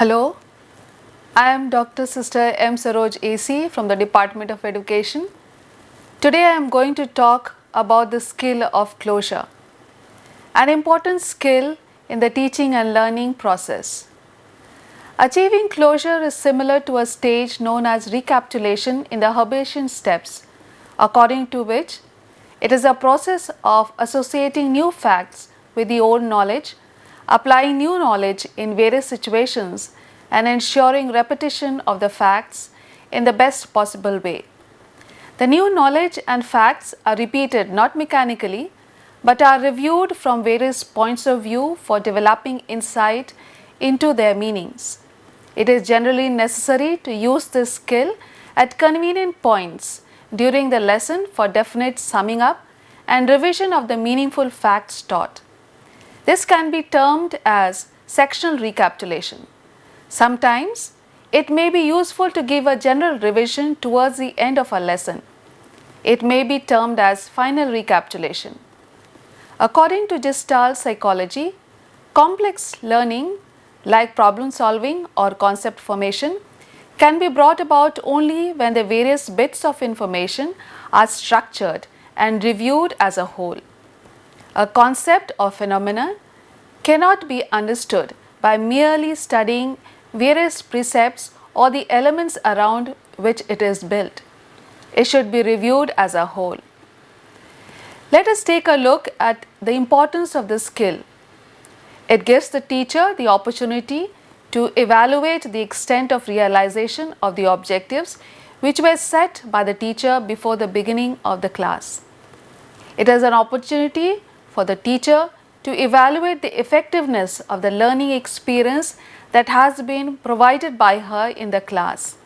Hello, I am Dr. Sister M. Saroj A.C. from the Department of Education. Today I am going to talk about the skill of closure, an important skill in the teaching and learning process. Achieving closure is similar to a stage known as recapitulation in the Herbartian steps, according to which it is a process of associating new facts with the old knowledge, applying new knowledge in various situations, and ensuring repetition of the facts in the best possible way. The new knowledge and facts are repeated not mechanically, but are reviewed from various points of view for developing insight into their meanings. It is generally necessary to use this skill at convenient points during the lesson for definite summing up and revision of the meaningful facts taught. This can be termed as sectional recapitulation. Sometimes it may be useful to give a general revision towards the end of a lesson. It may be termed as final recapitulation. According to Gestalt psychology, complex learning like problem solving or concept formation can be brought about only when the various bits of information are structured and reviewed as a whole. A concept or phenomenon cannot be understood by merely studying various precepts or the elements around which it is built. It should be reviewed as a whole. Let us take a look at the importance of this skill. It gives the teacher the opportunity to evaluate the extent of realization of the objectives which were set by the teacher before the beginning of the class. It is an opportunity for the teacher to evaluate the effectiveness of the learning experience that has been provided by her in the class.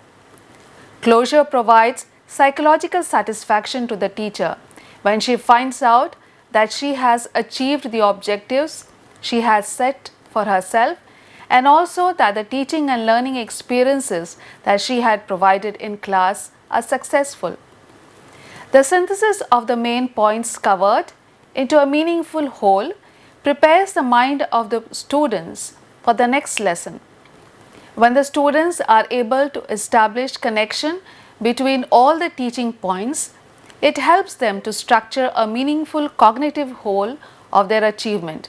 Closure provides psychological satisfaction to the teacher when she finds out that she has achieved the objectives she has set for herself, and also that the teaching and learning experiences that she had provided in class are successful. The synthesis of the main points covered into a meaningful whole prepares the mind of the students for the next lesson. When the students are able to establish connection between all the teaching points, it helps them to structure a meaningful cognitive whole of their achievement.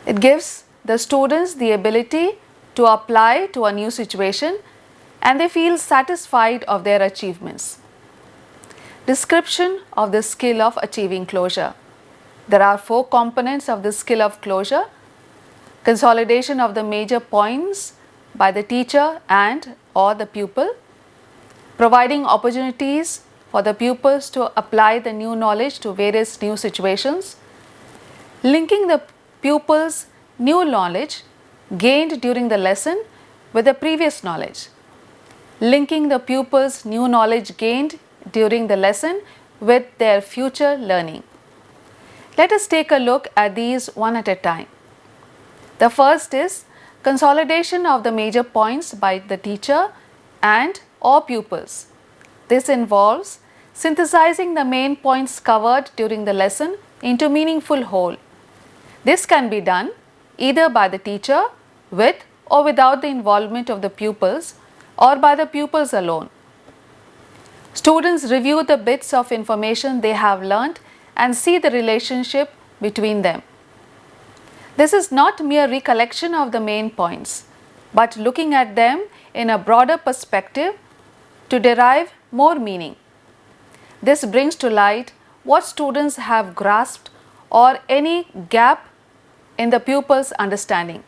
It gives the students the ability to apply to a new situation, and they feel satisfied of their achievements. Description of the skill of achieving closure. There are 4 components of the skill of closure: consolidation of the major points by the teacher and or the pupil, providing opportunities for the pupils to apply the new knowledge to various new situations, linking the pupils' new knowledge gained during the lesson with the previous knowledge, linking the pupils' new knowledge gained during the lesson with their future learning. Let us take a look at these one at a time. The first is consolidation of the major points by the teacher and or pupils. This involves synthesizing the main points covered during the lesson into meaningful whole. This can be done either by the teacher with or without the involvement of the pupils, or by the pupils alone. Students review the bits of information they have learnt and see the relationship between them. This is not mere recollection of the main points, but looking at them in a broader perspective to derive more meaning. This brings to light what students have grasped or any gap in the pupil's understanding.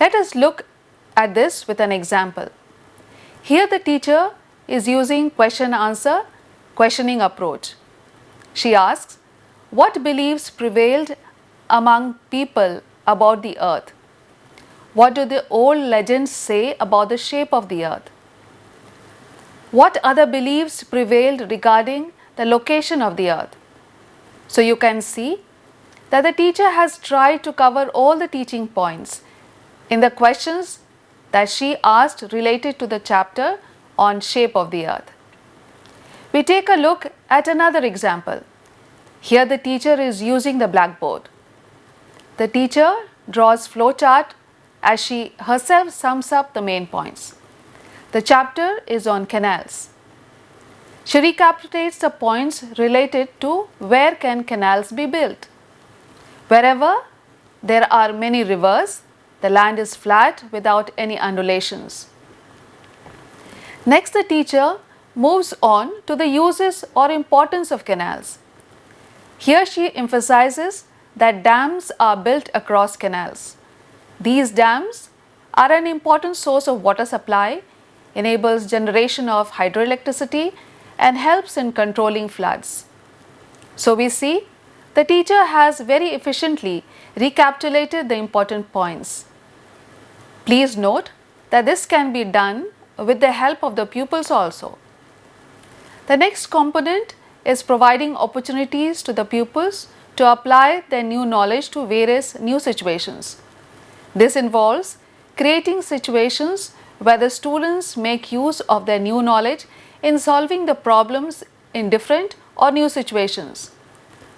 Let us look at this with an example. Here the teacher is using question-answer questioning approach. She asks, what beliefs prevailed among people about the earth? What do the old legends say about the shape of the earth? What other beliefs prevailed regarding the location of the earth? So you can see that the teacher has tried to cover all the teaching points in the questions that she asked related to the chapter on shape of the earth. We take a look at another example. Here the teacher is using the blackboard. The teacher draws flowchart as she herself sums up the main points. The chapter is on canals. She recapitulates the points related to where can canals be built. Wherever there are many rivers, the land is flat without any undulations. Next, the teacher moves on to the uses or importance of canals. Here she emphasizes that dams are built across canals. These dams are an important source of water supply, enables generation of hydroelectricity and helps in controlling floods. So we see the teacher has very efficiently recapitulated the important points. Please note that this can be done with the help of the pupils also. The next component is providing opportunities to the pupils to apply their new knowledge to various new situations. This involves creating situations where the students make use of their new knowledge in solving the problems in different or new situations.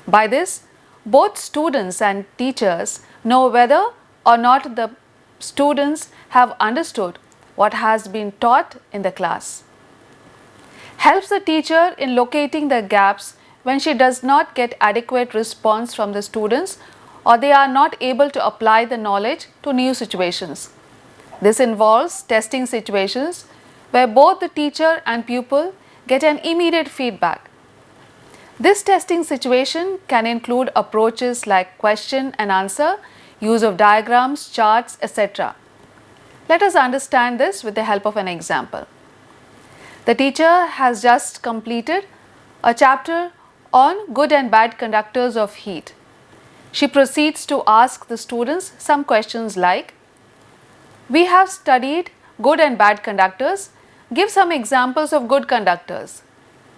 By this, both students and teachers know whether or not the students have understood what has been taught in the class. Helps the teacher in locating the gaps when she does not get adequate response from the students or they are not able to apply the knowledge to new situations. This involves testing situations where both the teacher and pupil get an immediate feedback. This testing situation can include approaches like question and answer, use of diagrams, charts, etc. Let us understand this with the help of an example. The teacher has just completed a chapter on good and bad conductors of heat. She proceeds to ask the students some questions like, we have studied good and bad conductors. Give some examples of good conductors.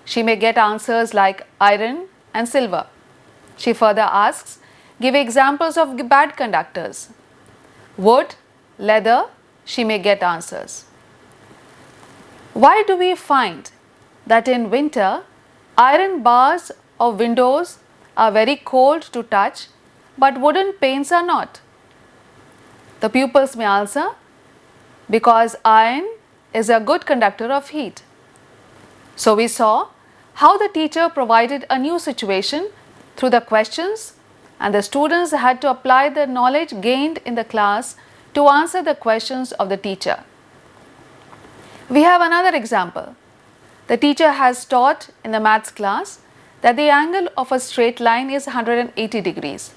She may get answers like iron and silver. She further asks, give examples of bad conductors. Wood, leather, she may get answers. Why do we find that in winter, iron bars of windows are very cold to touch, but wooden panes are not? The pupils may answer, because iron is a good conductor of heat. So we saw how the teacher provided a new situation through the questions and the students had to apply the knowledge gained in the class to answer the questions of the teacher. We have another example. The teacher has taught in the maths class that the angle of a straight line is 180 degrees.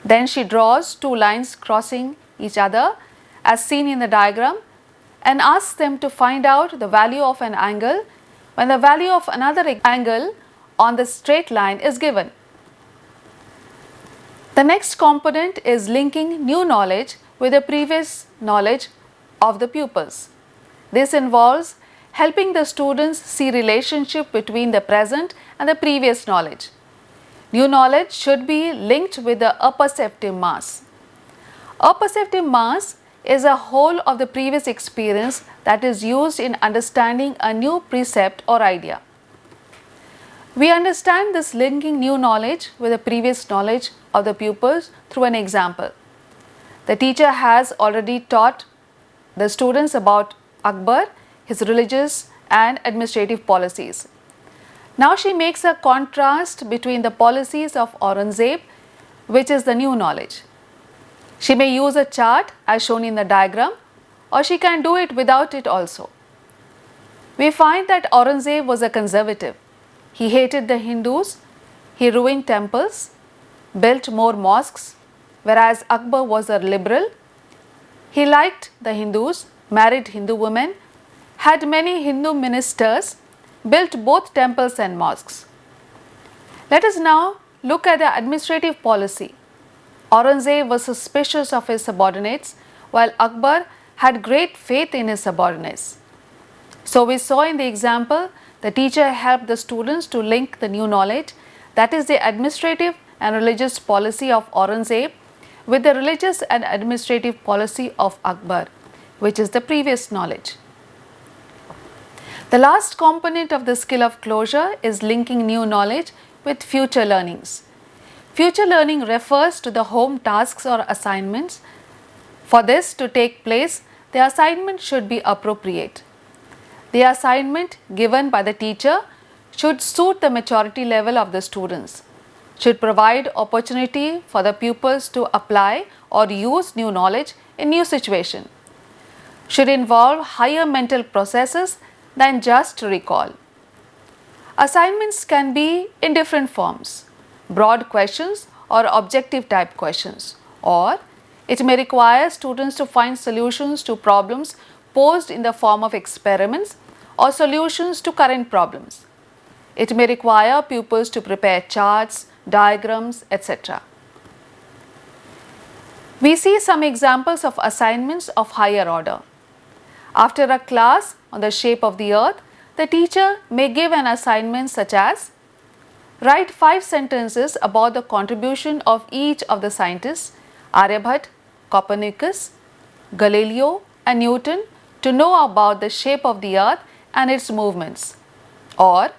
Then she draws two lines crossing each other as seen in the diagram and asks them to find out the value of an angle when the value of another angle on the straight line is given. The next component is linking new knowledge with the previous knowledge of the pupils. This involves helping the students see relationship between the present and the previous knowledge. New knowledge should be linked with the apperceptive mass. Apperceptive mass is a whole of the previous experience that is used in understanding a new precept or idea. We understand this linking new knowledge with the previous knowledge of the pupils through an example. The teacher has already taught the students about Akbar, his religious and administrative policies. Now she makes a contrast between the policies of Aurangzeb, which is the new knowledge. She may use a chart as shown in the diagram, or she can do it without it also. We find that Aurangzeb was a conservative. He hated the Hindus, he ruined temples, built more mosques, whereas Akbar was a liberal. He liked the Hindus, married Hindu women, had many Hindu ministers, built both temples and mosques. Let us now look at the administrative policy. Aurangzeb was suspicious of his subordinates, while Akbar had great faith in his subordinates. So we saw in the example, the teacher helped the students to link the new knowledge, that is the administrative and religious policy of Aurangzeb, with the religious and administrative policy of Akbar, which is the previous knowledge. The last component of the skill of closure is linking new knowledge with future learnings. Future learning refers to the home tasks or assignments For this to take place, the assignment should be appropriate. The assignment given by the teacher should suit the maturity level of the students, should provide opportunity for the pupils to apply or use new knowledge in new situation, should involve higher mental processes than just recall. Assignments can be in different forms: broad questions or objective type questions, or it may require students to find solutions to problems posed in the form of experiments or solutions to current problems. It may require pupils to prepare charts, diagrams, etc. We see some examples of assignments of higher order. After a class on the shape of the earth, the teacher may give an assignment such as: write 5 sentences about the contribution of each of the scientists Aryabhat, Copernicus, Galileo and Newton to know about the shape of the earth and its movements. Or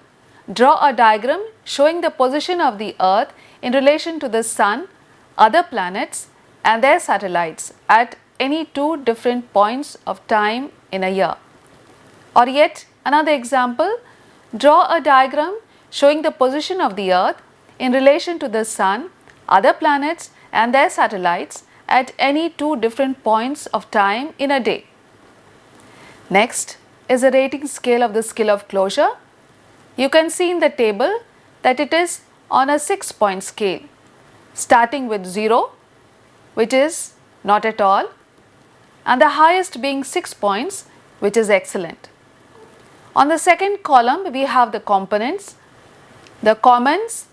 draw a diagram showing the position of the earth in relation to the sun, other planets and their satellites at any 2 different points of time in a year. Or yet another example, draw a diagram showing the position of the earth in relation to the sun, other planets and their satellites at any 2 different points of time in a day. Next is a rating scale of the skill of closure. You can see in the table that it is on a 6-point scale, starting with 0, which is not at all, and the highest being 6 points, which is excellent. On the second column, we have the components. The comments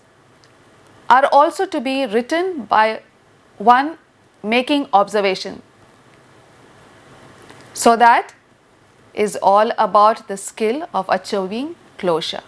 are also to be written by one making observation. So that is all about the skill of achieving closure.